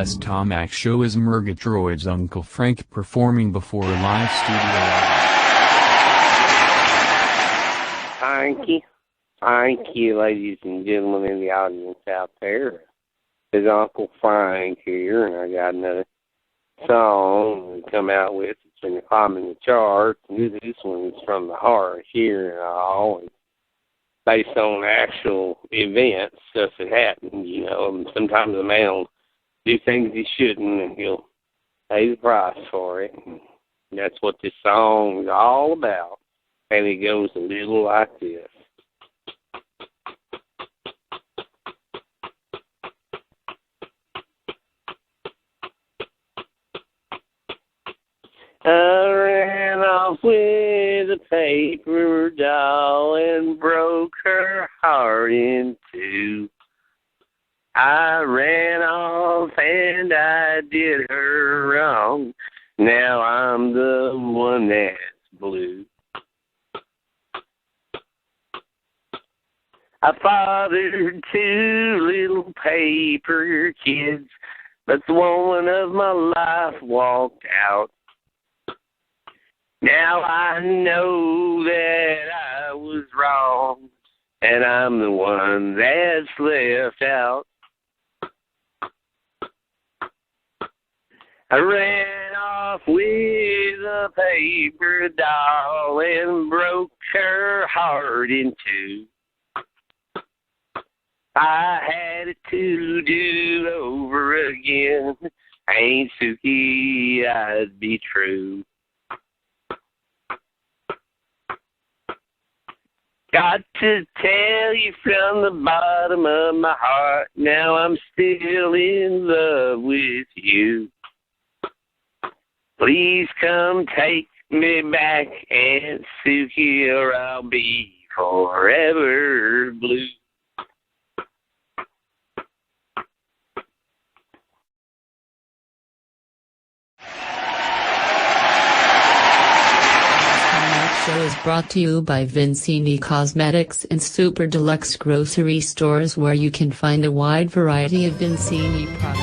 best Tomac show is Murgatroyd's Uncle Frank performing before a live studio audience. Thank you, ladies and gentlemen in the audience out there. It's Uncle Frank here, and I got another song to come out with. It's been climbing the charts. This one is from the heart here, and all. And based on actual events, stuff that happened, you know. And sometimes a man will do things he shouldn't, and he'll pay the price for it. And that's what this song is all about. And it goes a little like this. I ran off with a paper doll and broke her heart in two. I ran off and I did her wrong. Now I'm the one that's blue. I fathered two little paper kids, but the woman of my life walked out. Now I know that I was wrong, and I'm the one that's left out. I ran off with a paper doll and broke her heart in two. I had it to do over again. Ain't Suki, I'd be true. Got to tell you from the bottom of my heart, now I'm still in love with you. Please come take me back, Aunt Suki, or I'll be forever blue. Show is brought to you by Vincini Cosmetics and Super Deluxe grocery stores, where you can find a wide variety of Vincini products.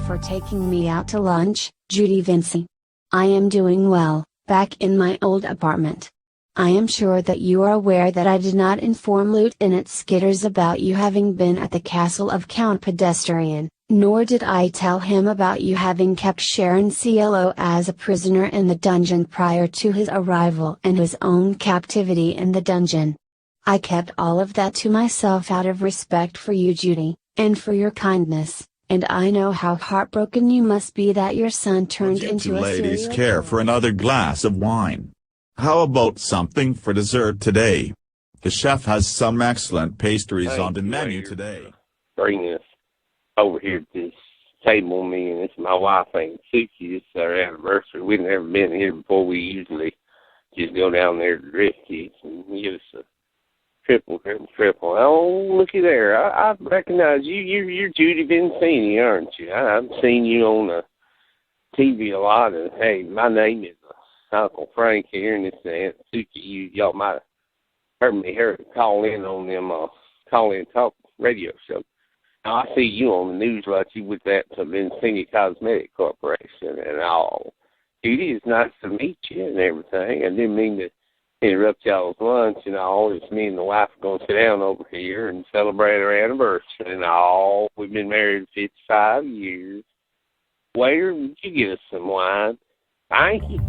For taking me out to lunch, Judy Vinci. I am doing well, back in my old apartment. I am sure that you are aware that I did not inform Lieutenant Skitters about you having been at the castle of Count Pedestrian, nor did I tell him about you having kept Sharon Cielo as a prisoner in the dungeon prior to his arrival and his own captivity in the dungeon. I kept all of that to myself out of respect for you, Judy, and for your kindness. And I know how heartbroken you must be that your son turned into a ladies serial care killer. for another glass of wine. How about something for dessert today? The chef has some excellent pastries on the menu today. Bring this over here to this table, me and it's my wife, Aunt Suki. It's our anniversary. We've never been here before. We usually just go down there to Ricky's and give us a triple. Oh, looky there. I recognize you. You're Judy Vincini, aren't you? I've seen you on the TV a lot. And, hey, my name is Uncle Frank here, and this is Aunt Suki. Y'all might have heard me call in on them call-in talk radio show. Now, I see you on the news like you with that Vincini Cosmetic Corporation and all. Judy, it's nice to meet you and everything. I didn't mean to interrupt y'all's lunch and all. It's me and the wife are going to sit down over here and celebrate our anniversary and all. We've been married 55 years. Waiter, would you get us some wine? Thank you.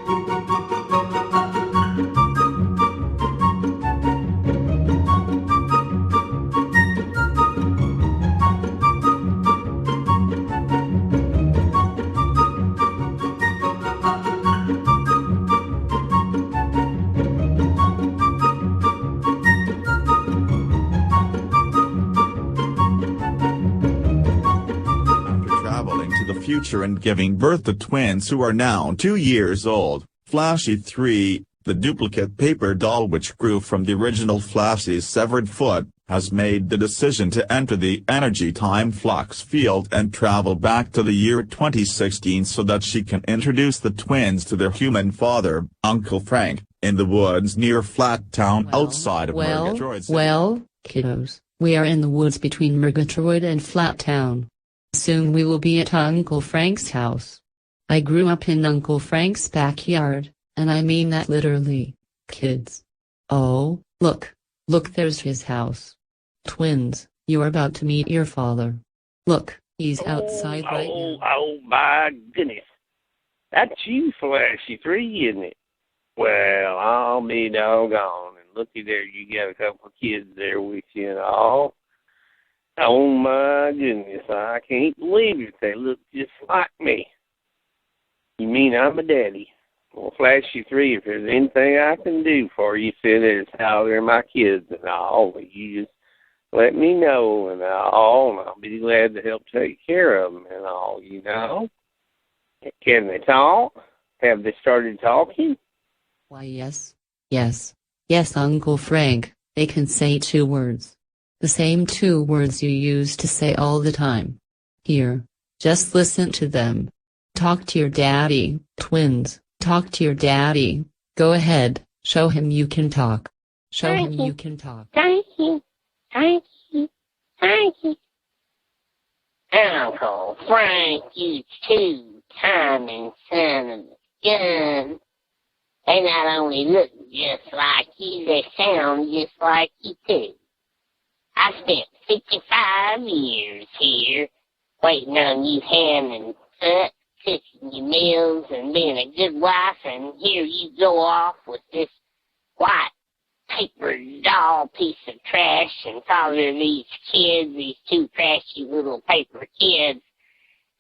After traveling to the future and giving birth to twins who are now 2 years old, Flashy 3, the duplicate paper doll which grew from the original Flashy's severed foot, has made the decision to enter the energy time flux field and travel back to the year 2016 so that she can introduce the twins to their human father, Uncle Frank, in the woods near Flat Town outside of Murgatroyd City. Well, kiddos, we are in the woods between Murgatroyd and Flat Town. Soon we will be at Uncle Frank's house. I grew up in Uncle Frank's backyard, and I mean that literally, kids. Oh, look, there's his house. Twins, you're about to meet your father. Look, he's outside right now. Oh, my goodness. That's you, Flashy 3, isn't it? Well, I'll be doggone. And looky there, you got a couple of kids there with you and all. Oh, my goodness, I can't believe it. They look just like me. You mean I'm a daddy? Well, Flashy 3, if there's anything I can do for you, sit there and how they're my kids and all, you just let me know and all, and I'll be glad to help take care of them and all, you know. Can they talk? Have they started talking? Why, yes, Uncle Frank, they can say 2 words. The same 2 words you used to say all the time. Here, just listen to them. Talk to your daddy, twins, talk to your daddy. Go ahead, show him you can talk. Show him you can talk. Thank you. Uncle Frank, you 2-timing son of a gun. They not only look just like you, they sound just like you too. I spent 55 years here, waiting on you ham and foot, cooking your meals and being a good wife, and here you go off with this white paper doll piece of trash and father these kids, these 2 trashy little paper kids.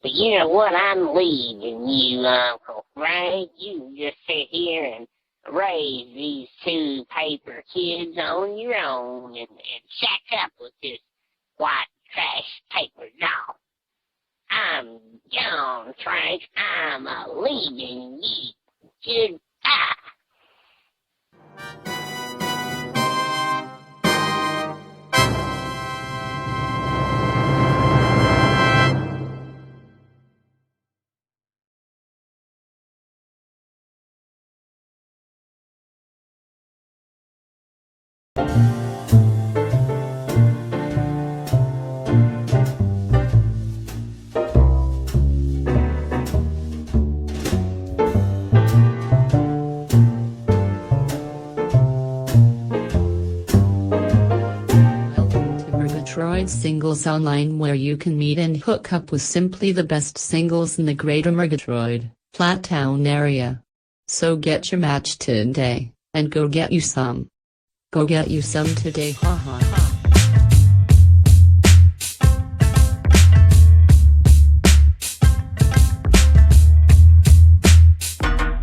But you know what? I'm leaving you, Uncle Frank. You just sit here and raise these 2 paper kids on your own and shack up with this white trash paper doll. I'm gone, Frank. I'm leaving you. Goodbye. Singles Online, where you can meet and hook up with simply the best singles in the greater Murgatroyd, Flat Town area. So get your match today, and go get you some. Go get you some today, ha ha ha.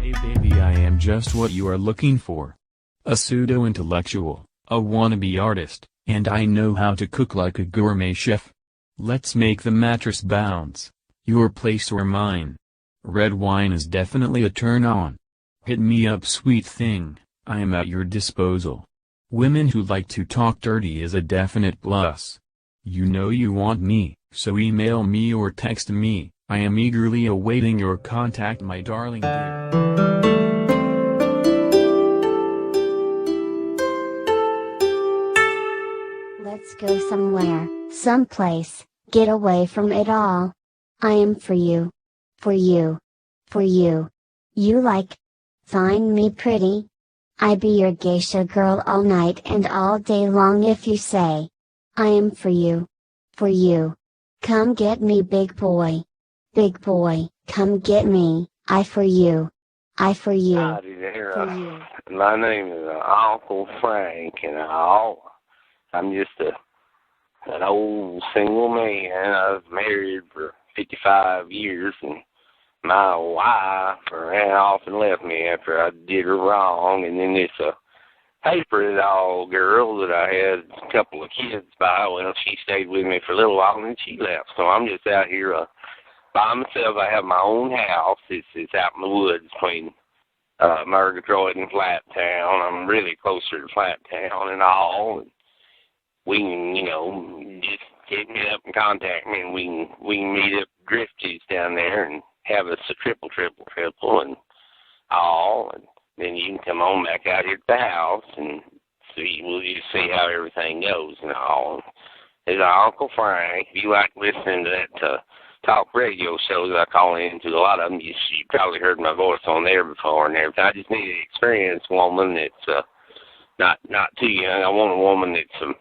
Hey baby, I am just what you are looking for. A pseudo-intellectual, a wannabe artist, and I know how to cook like a gourmet chef. Let's make the mattress bounce. Your place or mine. Red wine is definitely a turn on. Hit me up, sweet thing, I am at your disposal. Women who like to talk dirty is a definite plus. You know you want me, so email me or text me. I am eagerly awaiting your contact, my darling dear. Let's go somewhere, someplace, get away from it all. I am for you. For you. For you. You like. Find me pretty. I be your geisha girl all night and all day long if you say. I am for you. For you. Come get me, big boy. Big boy, come get me, I for you. I for you. Howdy there. For you. My name is Uncle Frank, and I'm just an old single man. I was married for 55 years, and my wife ran off and left me after I did her wrong. And then this paper doll girl that I had a couple of kids by, well, she stayed with me for a little while, and then she left. So I'm just out here by myself. I have my own house. It's out in the woods between Murgatroyd and Flat Town. I'm really closer to Flat Town and all. And we can, just hit me up and contact me, and we can meet up drifties down there and have us a triple and all. And then you can come on back out here to the house and we'll just see how everything goes and all. It's Uncle Frank. If you like listening to that talk radio shows I call into, a lot of them, you probably heard my voice on there before and everything. I just need an experienced woman that's not too young. I want a woman that's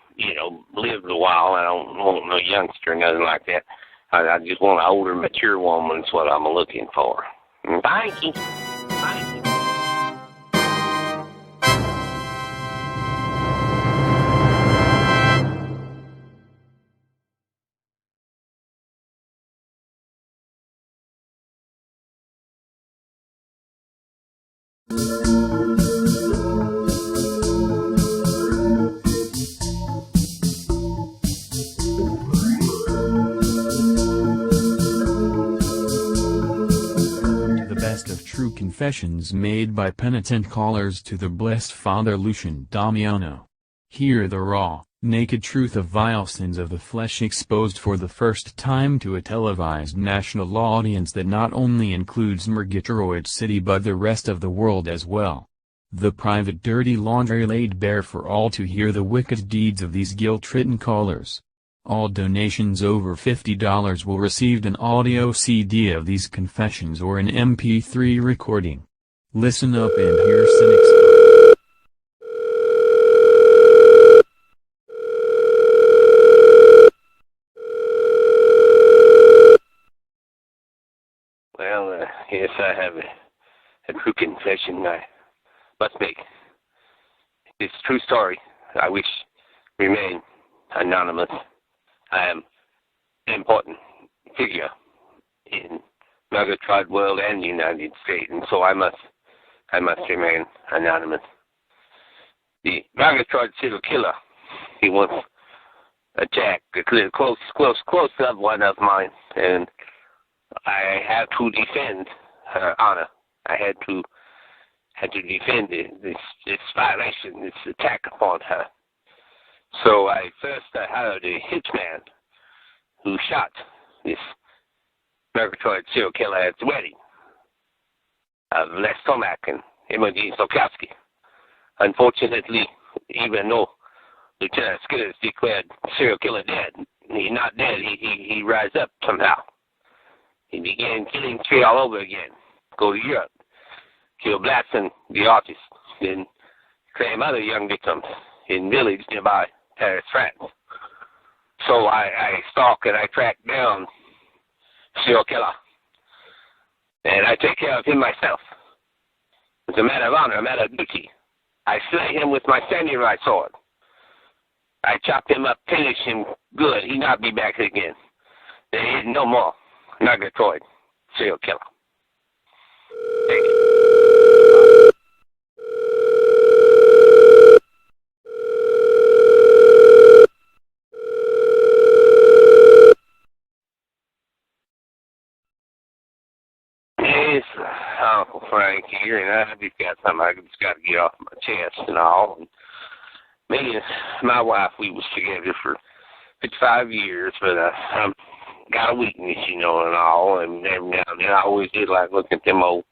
lived a while. I don't want no youngster or nothing like that. I just want an older, mature woman. That's what I'm looking for. Thank you. Thank you. Of true confessions made by penitent callers to the Blessed Father Lucian Damiano. Hear the raw, naked truth of vile sins of the flesh exposed for the first time to a televised national audience that not only includes Murgatroyd City but the rest of the world as well. The private dirty laundry laid bare for all to hear the wicked deeds of these guilt-ridden callers. All donations over $50 will receive an audio CD of these confessions or an MP3 recording. Listen up and hear cynics. Well, yes, I have a true confession I must make. It's a true story. I wish remain anonymous. I am an important figure in Murgatroyd world and the United States, and so I must remain anonymous. The Murgatroyd serial killer, he once attacked a close loved one of mine, and I had to defend her honor. I had to defend this violation, this attack upon her. So I first hired a hitman who shot this Murgatroyd serial killer at the wedding of Les Tomac and Imogen Stokowski. Unfortunately, even though Lieutenant Skitters declared serial killer dead, he's not dead. He rise up somehow. He began killing tree all over again. Go to Europe, kill Blatson, the artist, then claim other young victims in village nearby Paris, France. So I stalk and I track down serial killer, and I take care of him myself. It's a matter of honor, a matter of duty. I slay him with my samurai sword. I chop him up, finish him good. He not be back again. There is no more Murgatroyd serial killer. Thank you. Yes, Uncle Frank here, and I just got something I just got to get off my chest and all. And me and my wife, we was together for 55 years, but I got a weakness, and all. And every now and then I always did like looking at them old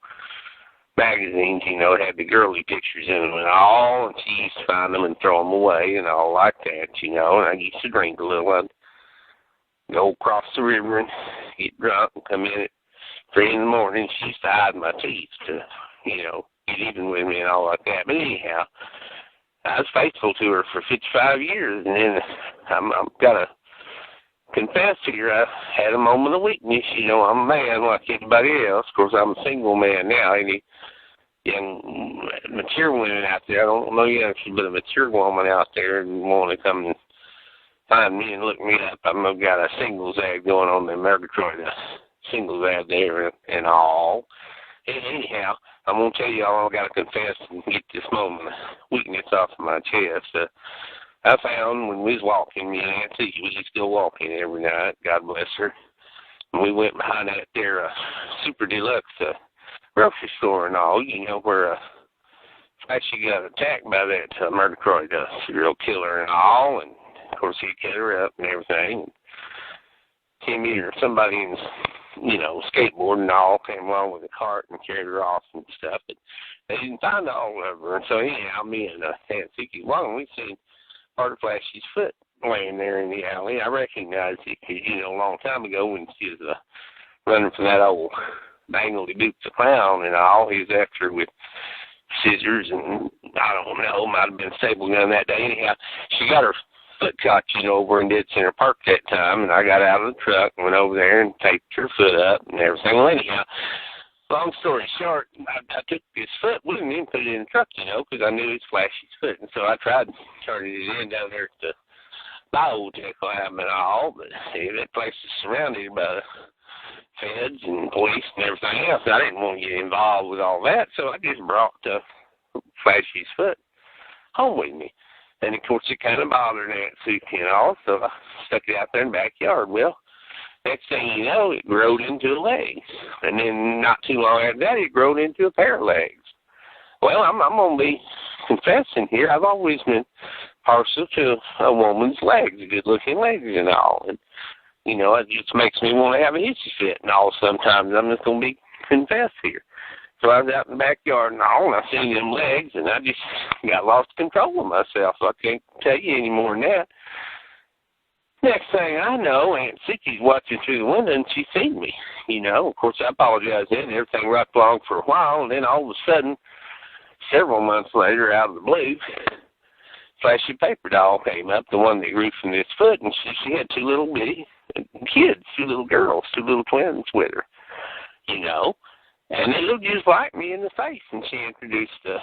magazines, it had the girly pictures in them and all. And she used to find them and throw them away and all like that, And I used to drink a little. I'd go across the river and get drunk and come in at 3 in the morning. She used to hide my teeth to, get even with me and all like that. But anyhow, I was faithful to her for 55 years, and then I'm got to confess here, I had a moment of weakness. I'm a man like anybody else. Of course, I'm a single man now, young, mature women out there. I don't know youngsters, but a mature woman out there and want to come and find me and look me up. I've got a singles ad going on in Murgatroyd, a singles ad there and all. Anyhow, I'm going to tell you all, I've got to confess and get this moment of weakness off of my chest. I found when we was walking, me and Nancy, we used to go walking every night, God bless her. And we went behind that there super deluxe grocery store and all, you know, where Flashy got attacked by that Murgatroyd serial killer and all. And, of course, he cut her up and everything. Timmy or somebody in, you know, skateboard and all came along with a cart and carried her off and stuff. But they didn't find all of her. And so, anyhow, me and Nancy keep walking. We seen part of Flashy's foot laying there in the alley. I recognized it because, you know, a long time ago when she was running from that old Bangledy Boots the Clown and all, he was after her with scissors and, I don't know, might have been a stable gun that day. Anyhow, she got her foot caught, you know, over in Dead Center Park that time, and I got out of the truck and went over there and taped her foot up and everything. Well, anyhow, long story short, I took his foot with me and put it in the truck, you know, because I knew it was Flashy's foot. And so I tried turning it in down there at the Biotek Lab and all, but see, that place is surrounded by feds and police and everything else. I didn't want to get involved with all that, so I just brought Flashy's foot home with me. And, of course, it kind of bothered Aunt Susie and all, so I stuck it out there in the backyard. Well, next thing you know, it growed into a leg. And then not too long after that, it growed into a pair of legs. Well, I'm going to be confessing here. I've always been partial to a woman's legs, good-looking legs and all. And, you know, it just makes me want to have a hissy fit and all sometimes. I'm just going to be confessed here. So I was out in the backyard and all, and I seen them legs, and I just got lost control of myself, so I can't tell you any more than that. Next thing I know, Aunt Sicky's watching through the window, and she seen me. You know, of course, I apologized then, and everything rocked along for a while, and then all of a sudden, several months later, out of the blue, Flashy Paper Doll came up, the one that grew from this foot, and she had two little bitty kids, two little girls, two little twins with her, you know. And they looked just like me in the face, and she introduced the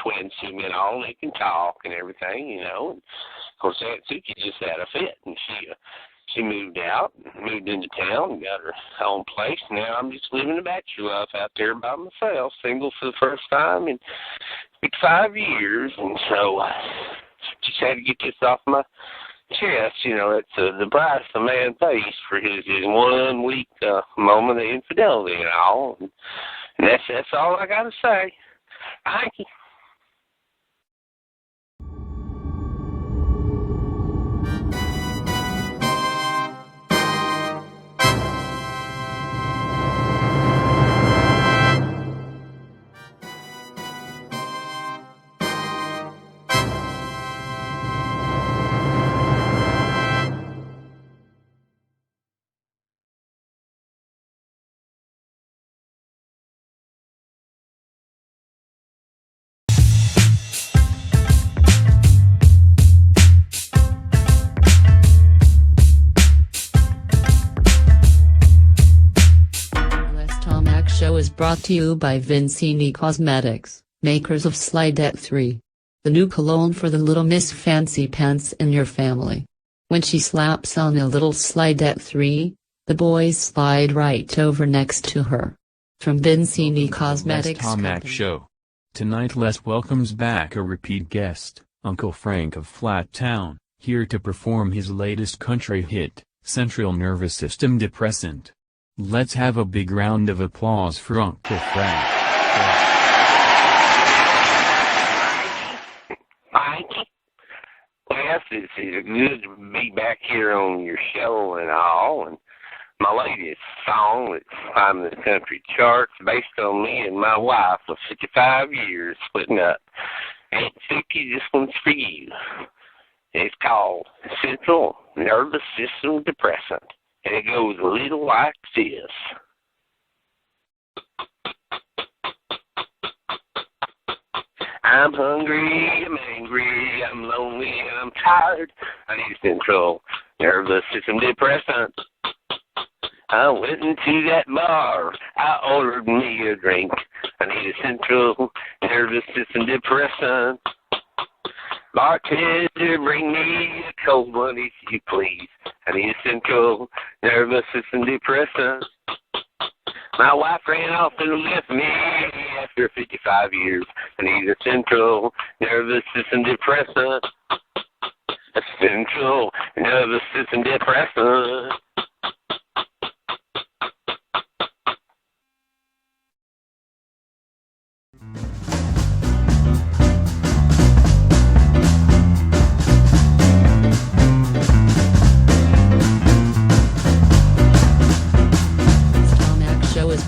twins to me and all, and they can talk and everything, you know. And of course, Aunt Suki just had a fit, and she moved out, moved into town, and got her own place. Now I'm just living a bachelor life out there by myself, single for the first time in 5 years, and so just had to get this off my chest. You know, it's the price a man pays for his 1 week moment of infidelity and all. And that's all I got to say. Thank you. Show is brought to you by Vincini Cosmetics, makers of Slidette 3. The new cologne for the little Miss Fancy Pants in your family. When she slaps on a little Slidette 3, the boys slide right over next to her. From Vincini Cosmetics Tomac Show. Tonight Les welcomes back a repeat guest, Uncle Frank of Flat Town, here to perform his latest country hit, Central Nervous System Depressant. Let's have a big round of applause for Uncle Frank. Mike, yes, it's good to be back here on your show and all. And my latest song that's climbing the country charts based on me and my wife of 55 years splitting up. Aunt Vicky, this one's for you. It's called Central Nervous System Depressant. And it goes a little like this. I'm hungry, I'm angry, I'm lonely, and I'm tired. I need Central Nervous System Depressant. I went into that bar, I ordered me a drink. I need a central nervous system depressant. Bartender, bring me a cold one if you please. I need a central nervous system depressant. My wife ran off and left me after 55 years. I need a central nervous system depressant. A central nervous system depressant.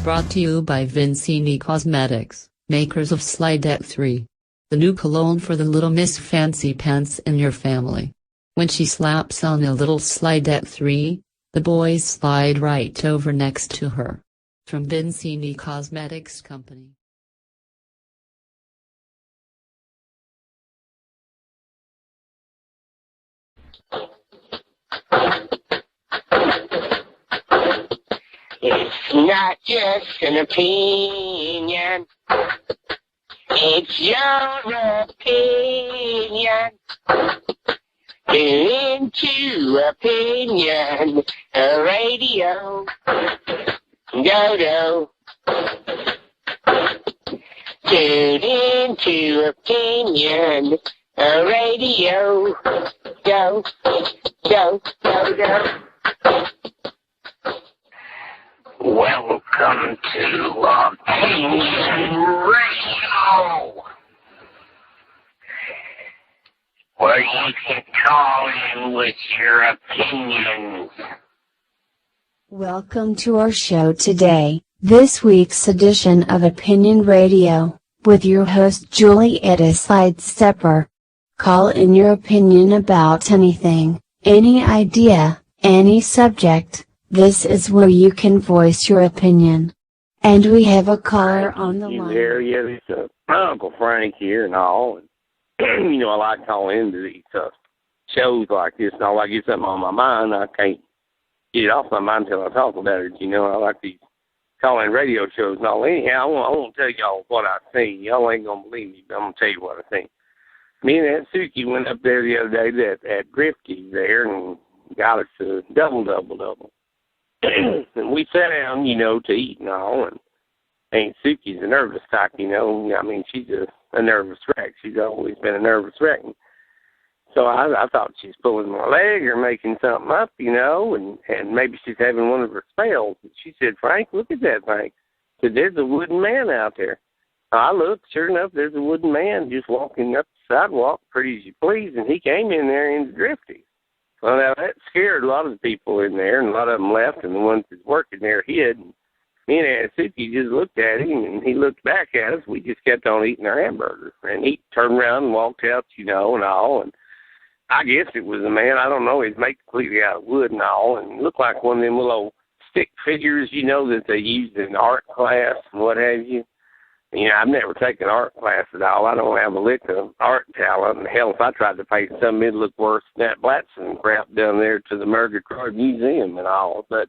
Brought to you by Vincini Cosmetics, makers of Slidette 3. The new cologne for the little Miss Fancy Pants in your family. When she slaps on a little Slidette 3, the boys slide right over next to her. From Vincini Cosmetics Company. It's not just an opinion, it's your opinion. Tune into Opinion Radio. Dodo. Tune into Opinion Radio. Go, go, go, go. Welcome to Opinion Radio, where you can call in with your opinions. Welcome to our show today, this week's edition of Opinion Radio, with your host Julietta Sidestepper. Call in your opinion about anything, any idea, any subject. This is where you can voice your opinion. And we have a caller on the line. Yeah, it's Uncle Frank here and all. And, I like calling into these shows like this, and all I get something on my mind, I can't get it off my mind until I talk about it. I like these call-in radio shows and all. Anyhow, I want to tell y'all what I've seen. Y'all ain't going to believe me, but I'm going to tell you what I've seen. Me and Aunt Suki went up there the other day at Grifty's there and got us a double. And we sat down, to eat and all, and Aunt Suki's a nervous type, she's a nervous wreck. She's always been a nervous wreck. So I thought she's pulling my leg or making something up, and maybe she's having one of her spells. And she said, Frank, look at that thing. I said, there's a wooden man out there. I looked, sure enough, there's a wooden man just walking up the sidewalk, pretty as you please, and he came in there in the Grifty. Well, now, that scared a lot of the people in there, and a lot of them left, and the ones that's working there hid. And me and Aunt Suki just looked at him, and he looked back at us. We just kept on eating our hamburger. And he turned around and walked out, and all. And I guess it was a man. I don't know. He's made completely out of wood and all, and looked like one of them little stick figures, that they use in art class and what have you. I've never taken art class at all. I don't have a lick of art talent. And hell, if I tried to paint something, it'd look worse than that Blatson crap down there to the Murgatroyd Museum and all. But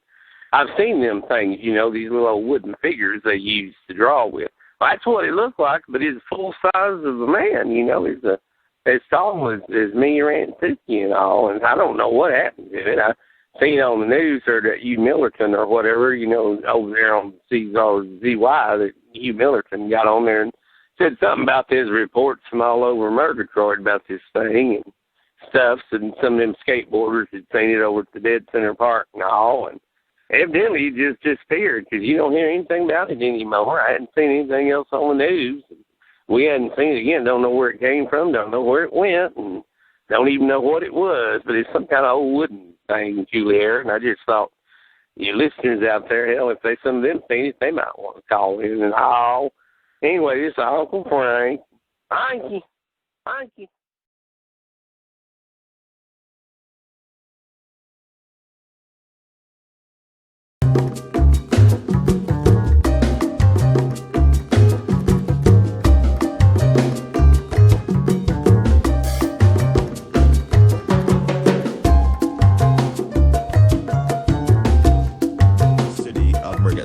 I've seen them things, these little old wooden figures they use to draw with. Well, that's what it looked like, but it's full size of a man, He's as tall as me or Aunt Suki and all. And I don't know what happened to it. I seen on the news or that Hugh Millerton or whatever, over there on CZY, that Hugh Millerton got on there and said something about there's reports from all over Murgatroyd about this thing and stuff. And some of them skateboarders had seen it over at the Dead Center Park and all. And evidently it just disappeared because you don't hear anything about it anymore. I hadn't seen anything else on the news. We hadn't seen it again. Don't know where it came from. Don't know where it went. And don't even know what it was. But it's some kind of old wooden thing, Juliet, and I just thought your listeners out there, hell, if some of them seen it, they might want to call in and all. Anyway, this is Uncle Frank. Thank you.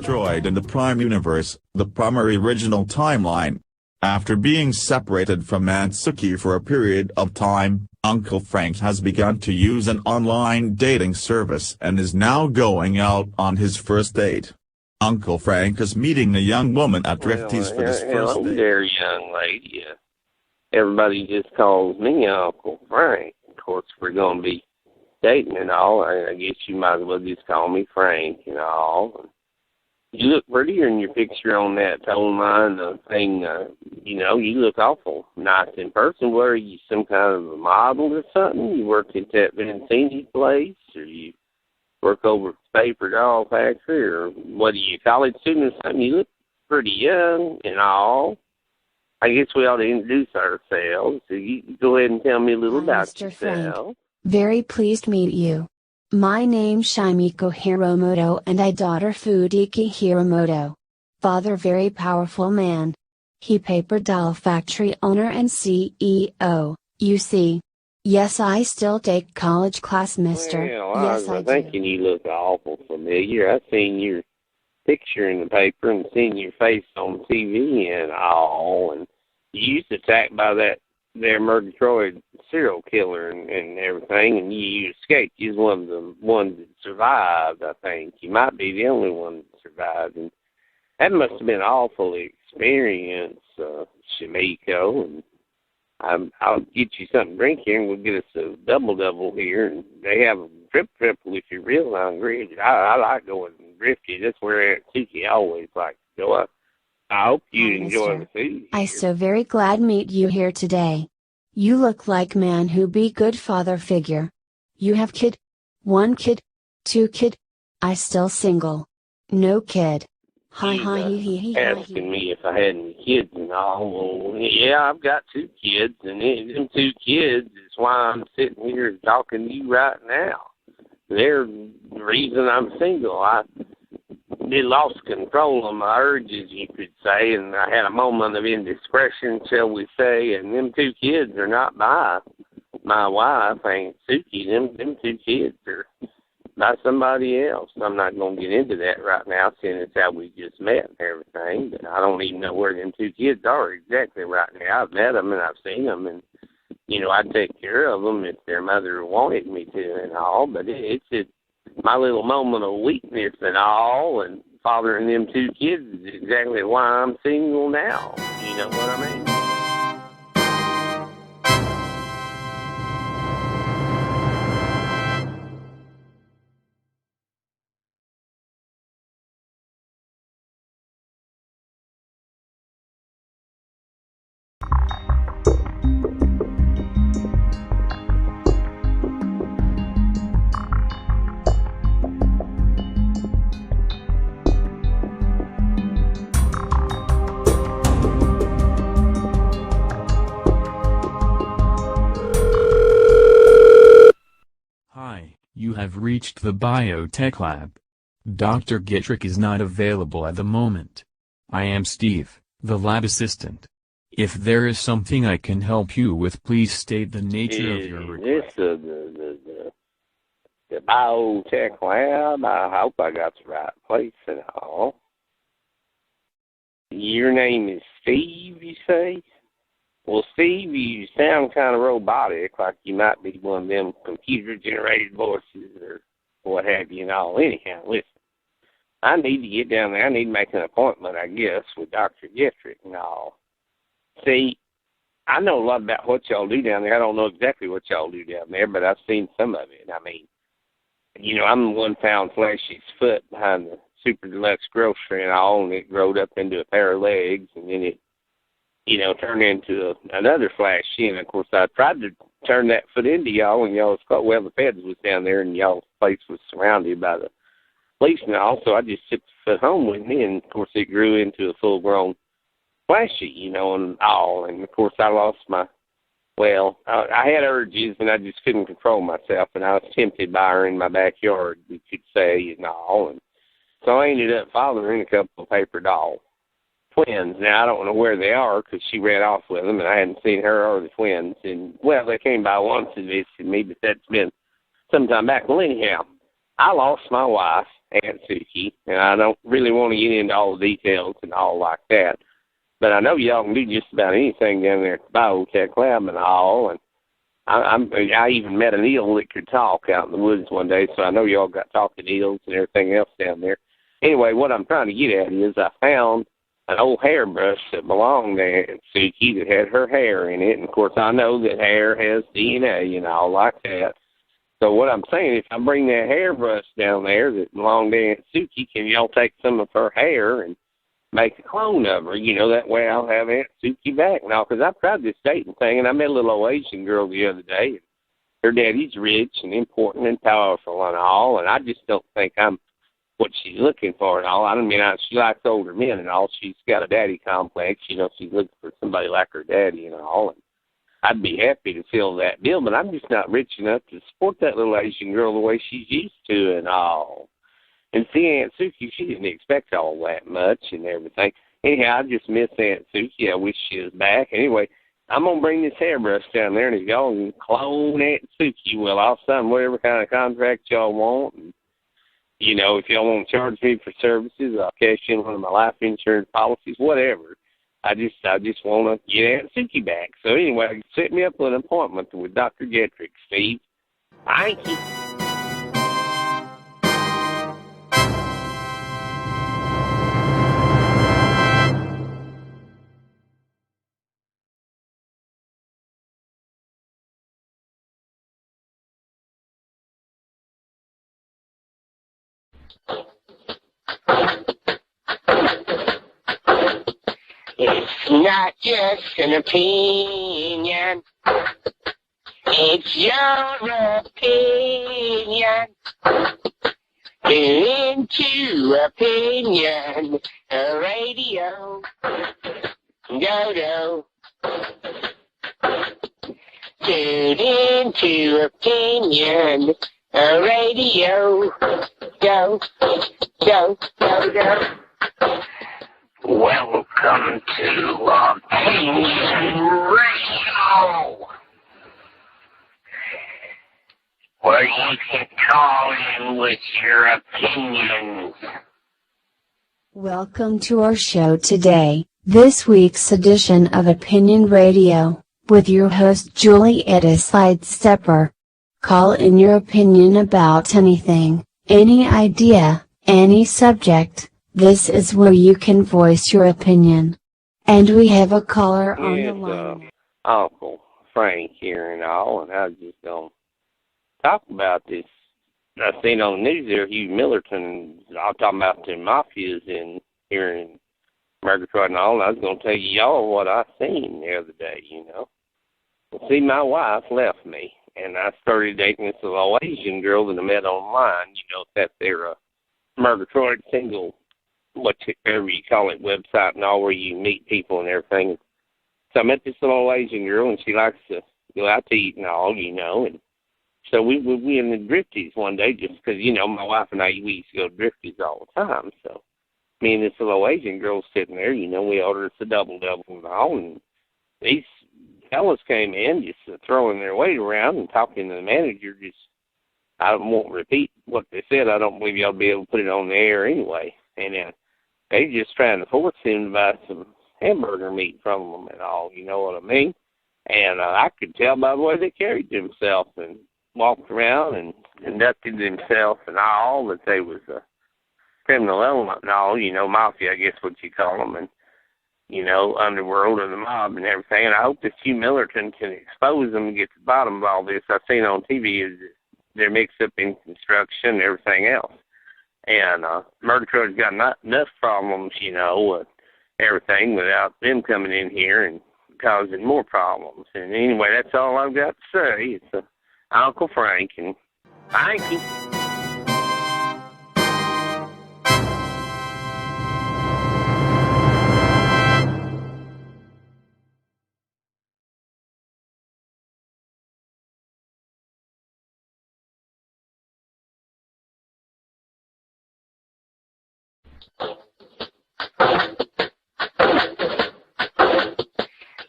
destroyed in the Prime Universe, the primary original timeline. After being separated from Aunt Suki for a period of time, Uncle Frank has begun to use an online dating service and is now going out on his first date. Uncle Frank is meeting a young woman at Drifty's for this first Hello date. there, young lady. Everybody just calls me Uncle Frank. Of course, we're going to be dating and all. I guess you might as well just call me Frank and all. You look prettier in your picture on that phone line thing. You know, you look awful nice in person. Were you some kind of a model or something? You work at that Vincini place, or you work over at the paper doll factory, or what are you, a college student or something? You look pretty young and all. I guess we ought to introduce ourselves. So you can go ahead and tell me a little Hi, about Mr. yourself. Frank. Very pleased to meet you. My name's Shimiko Hiromoto and I daughter Fudiki Hiromoto. Father very powerful man. He paper doll factory owner and CEO, you see. Yes, I still take college class, mister. Well, Yes, I I was do. thinking you look awful familiar. I seen your picture in the paper and seen your face on TV and all. And you used to attack by that there Murgatroyd serial killer and everything, and you escaped. You was one of the ones that survived, I think. You might be the only one that survived. And that must have been an awful experience, Shimiko. And I'll get you something to drink here, and we'll get us a double here. And they have a triple if you're real hungry. I like going drifty. That's where Aunt Suki always likes to go. I hope you Hi, enjoy mister. the food here. I so very glad meet you here today. You look like man who be good father figure. You have kid? 1 kid? 2 kid? I still single. No kid. Hi hi He's, he he hi asking me if I had any kids and all. Well, yeah, I've got 2 kids, and them 2 kids is why I'm sitting here talking to you right now. They're the reason I'm single. I lost control of my urges, you could say, and I had a moment of indiscretion, shall we say, and them 2 kids are not by my wife, Aunt Suki. Them 2 kids are by somebody else. I'm not going to get into that right now, seeing it's how we just met and everything, but I don't even know where them 2 kids are exactly right now. I've met them and I've seen them, and, you know, I'd take care of them if their mother wanted me to and all, but it's just my little moment of weakness and all, and fathering them 2 kids is exactly why I'm single now. You know what I mean? Hi, you have reached the biotech lab. Dr. Gitrick is not available at the moment. I am Steve, the lab assistant. If there is something I can help you with, please state the nature of your request. This the biotech lab. I hope I got the right place and all. Your name is Steve, you say? Well, Steve, you sound kind of robotic, like you might be one of them computer-generated voices or what have you and all. Anyhow, listen, I need to get down there. I need to make an appointment, I guess, with Dr. Gitrick and all. See, I know a lot about what y'all do down there. I don't know exactly what y'all do down there, but I've seen some of it. I mean, you know, I'm the one found Flashy's foot behind the Super Deluxe grocery and all, and it growed up into a pair of legs, and then it, you know, turned into another Flashy. And, of course, I tried to turn that foot into y'all, and y'all was caught, well, the feds was down there, and y'all's place was surrounded by the police and all, so I just took the foot home with me, and, of course, it grew into a full-grown Flashy, you know, and all. And, of course, I lost my, well, I had urges, and I just couldn't control myself, and I was tempted by her in my backyard, you could say, and all. And so I ended up fathering a couple of paper doll twins. Now, I don't know where they are because she ran off with them, and I hadn't seen her or the twins. And, well, they came by once and visited me, but that's been some time back. Well, anyhow, I lost my wife, Aunt Suki, and I don't really want to get into all the details and all like that. But I know y'all can do just about anything down there at the Biotech Lab and all. And I even met an eel that could talk out in the woods one day, so I know y'all got talking eels and everything else down there. Anyway, what I'm trying to get at is I found an old hairbrush that belonged to Aunt Suki that had her hair in it. And, of course, I know that hair has DNA and all like that. So what I'm saying, if I bring that hairbrush down there that belonged to Aunt Suki, can y'all take some of her hair and make a clone of her? You know, that way I'll have Aunt Suki back now. Because I've tried this dating thing, and I met a little old Asian girl the other day. And her daddy's rich and important and powerful and all, and I just don't think I'm what she's looking for and all. I mean, she likes older men and all. She's got a daddy complex. You know, she's looking for somebody like her daddy and all. And I'd be happy to fill that bill, but I'm just not rich enough to support that little Asian girl the way she's used to and all. And see, Aunt Suki, she didn't expect all that much and everything. Anyhow, I just miss Aunt Suki. I wish she was back. Anyway, I'm going to bring this hairbrush down there, and if y'all can clone Aunt Suki, well, I'll sign whatever kind of contract y'all want. And, you know, if y'all want to charge me for services, I'll cash in one of my life insurance policies, whatever. I just want to get Aunt Suki back. So anyway, set me up with an appointment with Dr. Jetrick, Steve. Thank you. It's not just an opinion, it's your opinion. Tune into Opinion Radio. Dodo. Tune into Opinion Radio. Go, go, go, go. Welcome to Opinion Radio, where you can call in with your opinions. Welcome to our show today, this week's edition of Opinion Radio, with your host Julietta Sidestepper. Call in your opinion about anything, any idea, any subject. This is where you can voice your opinion. And we have a caller on the line. Uncle Frank here and all, and I was just going to talk about this. I seen on the news there, Hugh Millerton, I was talking about the mafias here in Murgatroyd and all, and I was going to tell y'all what I seen the other day, you know. Well, see, my wife left me, and I started dating this little Asian girl that I met online, you know, that they're Murgatroyd single, whatever you call it, website and all, where you meet people and everything. So I met this little Asian girl, and she likes to go out to eat and all, you know. And so we in the Drifties one day, just because, you know, my wife and I, we used to go to Drifties all the time. So me and this little Asian girl sitting there, you know, we ordered us a double-double and all. And these fellas came in just throwing their weight around and talking to the manager. Just, I won't repeat what they said. I don't believe y'all be able to put it on the air anyway. And they just trying to force him to buy some hamburger meat from them and all, you know what I mean? And I could tell by the way they carried themselves and walked around and conducted themselves and all that they was a criminal element and all, you know, mafia, I guess what you call them, and, you know, underworld of the mob and everything. And I hope that Hugh Millerton can expose them and get to the bottom of all this. I've seen on TV is they're mixed up in construction and everything else. And Murgatroyd's got not enough problems, you know, with everything without them coming in here and causing more problems. And anyway, that's all I've got to say. It's Uncle Frank, and thank you.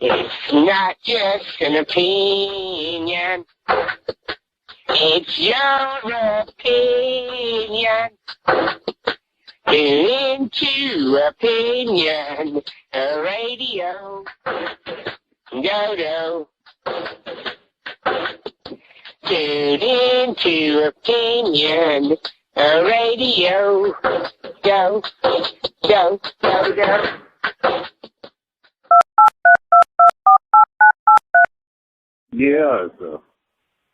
It's not just an opinion, It's your opinion. Tune into Opinion Radio. Dodo. Tune into Opinion Radio. Go, go, go, go. Yeah, it's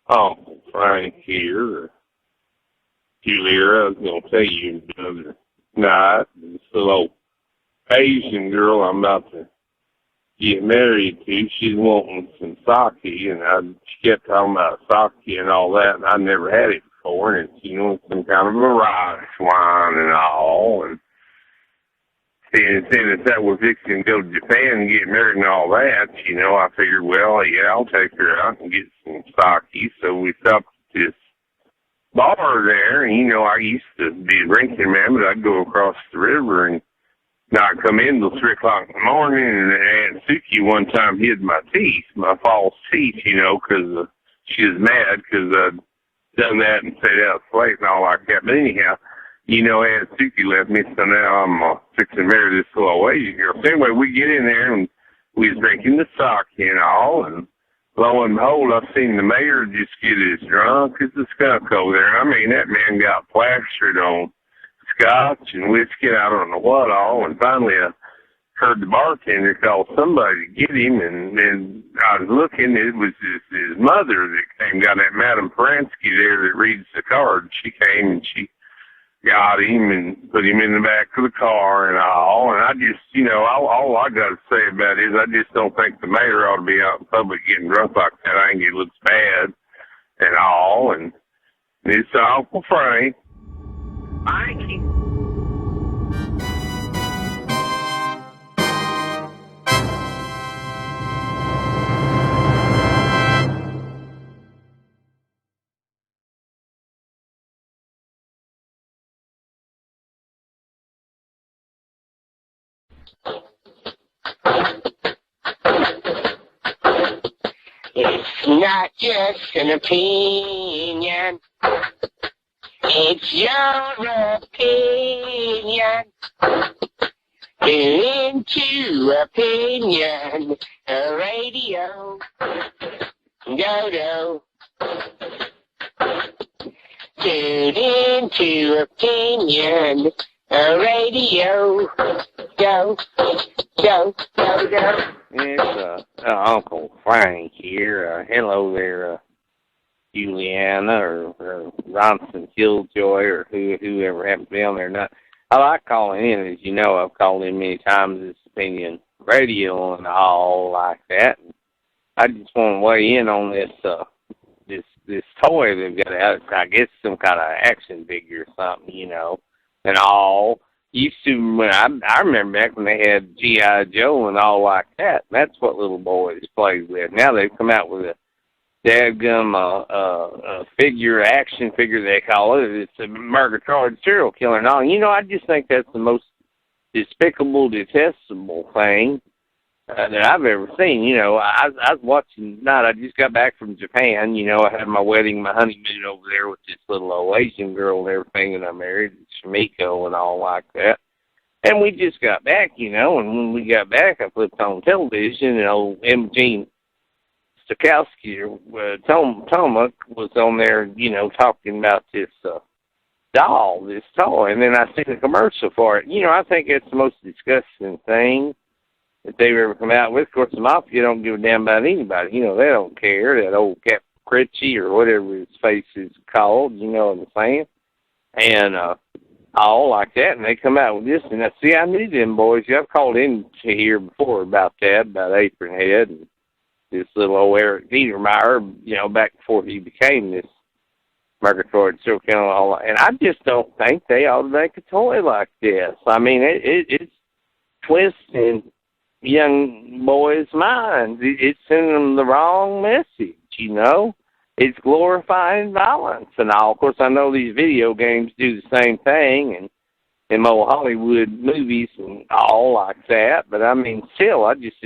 Uncle Frank here. Julia, I was going to tell you the other night, this little Asian girl I'm about to get married to, she's wanting some sake, and she kept talking about sake and all that, and I never had it before, and it's, some kind of a rice wine and all, and saying that we're fixing to go to Japan and get married and all that, I figured, well, yeah, I'll take her out and get some sake. So we stopped at this bar there, and, I used to be a drinking man, but I'd go across the river and not come in till 3 o'clock in the morning, and Aunt Suki one time hid my teeth, my false teeth, because she was mad because I'd done that and stayed out late and all like that. But anyhow, Aunt Suki left me, so now I'm fixing to marry this little Asian girl. So anyway, we get in there, and we was drinking the sake and all, and lo and behold, I've seen the mayor just get as drunk as a skunk over there. I mean, that man got plastered on scotch and whiskey, I don't know what all, and finally I heard the bartender call somebody to get him, and I was looking, it was his mother that came, got that Madam Paransky there that reads the cards. She came and she got him and put him in the back of the car and all, and I just, all I got to say about it is I just don't think the mayor ought to be out in public getting drunk like that. I think it looks bad and all, and it's Uncle Frank. Thank you. It's not just an opinion. It's your opinion. Tune into Opinion Radio. Dodo. Tune into Opinion Radio. Go, go, go, go. It's Uncle Frank here. Hello there, Juliana or Ronson Killjoy or whoever happens to be on there. Not, I like calling in, as you know. I've called in many times. It's Opinion Radio and all like that. And I just want to weigh in on this toy they've got out. I guess some kind of action figure or something, and all. Used to, when I remember back when they had G.I. Joe and all like that. That's what little boys played with. Now they've come out with a dadgum action figure they call it. It's a Murgatroyd serial killer and all. I just think that's the most despicable, detestable thing that I've ever seen. I was watching tonight. I just got back from Japan. I had my wedding, my honeymoon over there with this little old Asian girl and everything, and I married Shamiko and all like that. And we just got back, and when we got back, I flipped on television, and old Imogene Stokowski, Tomac, was on there, talking about this doll, this toy, and then I seen a commercial for it. I think it's the most disgusting thing that they've ever come out with. Of course, the Mafia don't give a damn about anybody. They don't care. That old Cap Critchie or whatever his face is called, you know what I'm saying? And all like that, and they come out with this. And I knew them boys. I've called in to here before about that, about Apron Head and this little old Eric Niedermeyer, back before he became this Murgatroyd serial killer. And I just don't think they ought to make a toy like this. I mean, it's twisting young boys' minds. It's sending them the wrong message, It's glorifying violence and all. Of course, I know these video games do the same thing, and them old Hollywood movies and all like that. But, I mean, still, I just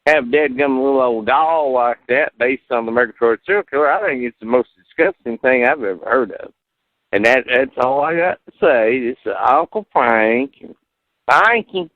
have dadgum little old doll like that based on the Murgatroyd serial killer, I think it's the most disgusting thing I've ever heard of. And that's all I got to say. It's Uncle Frank. Thank you.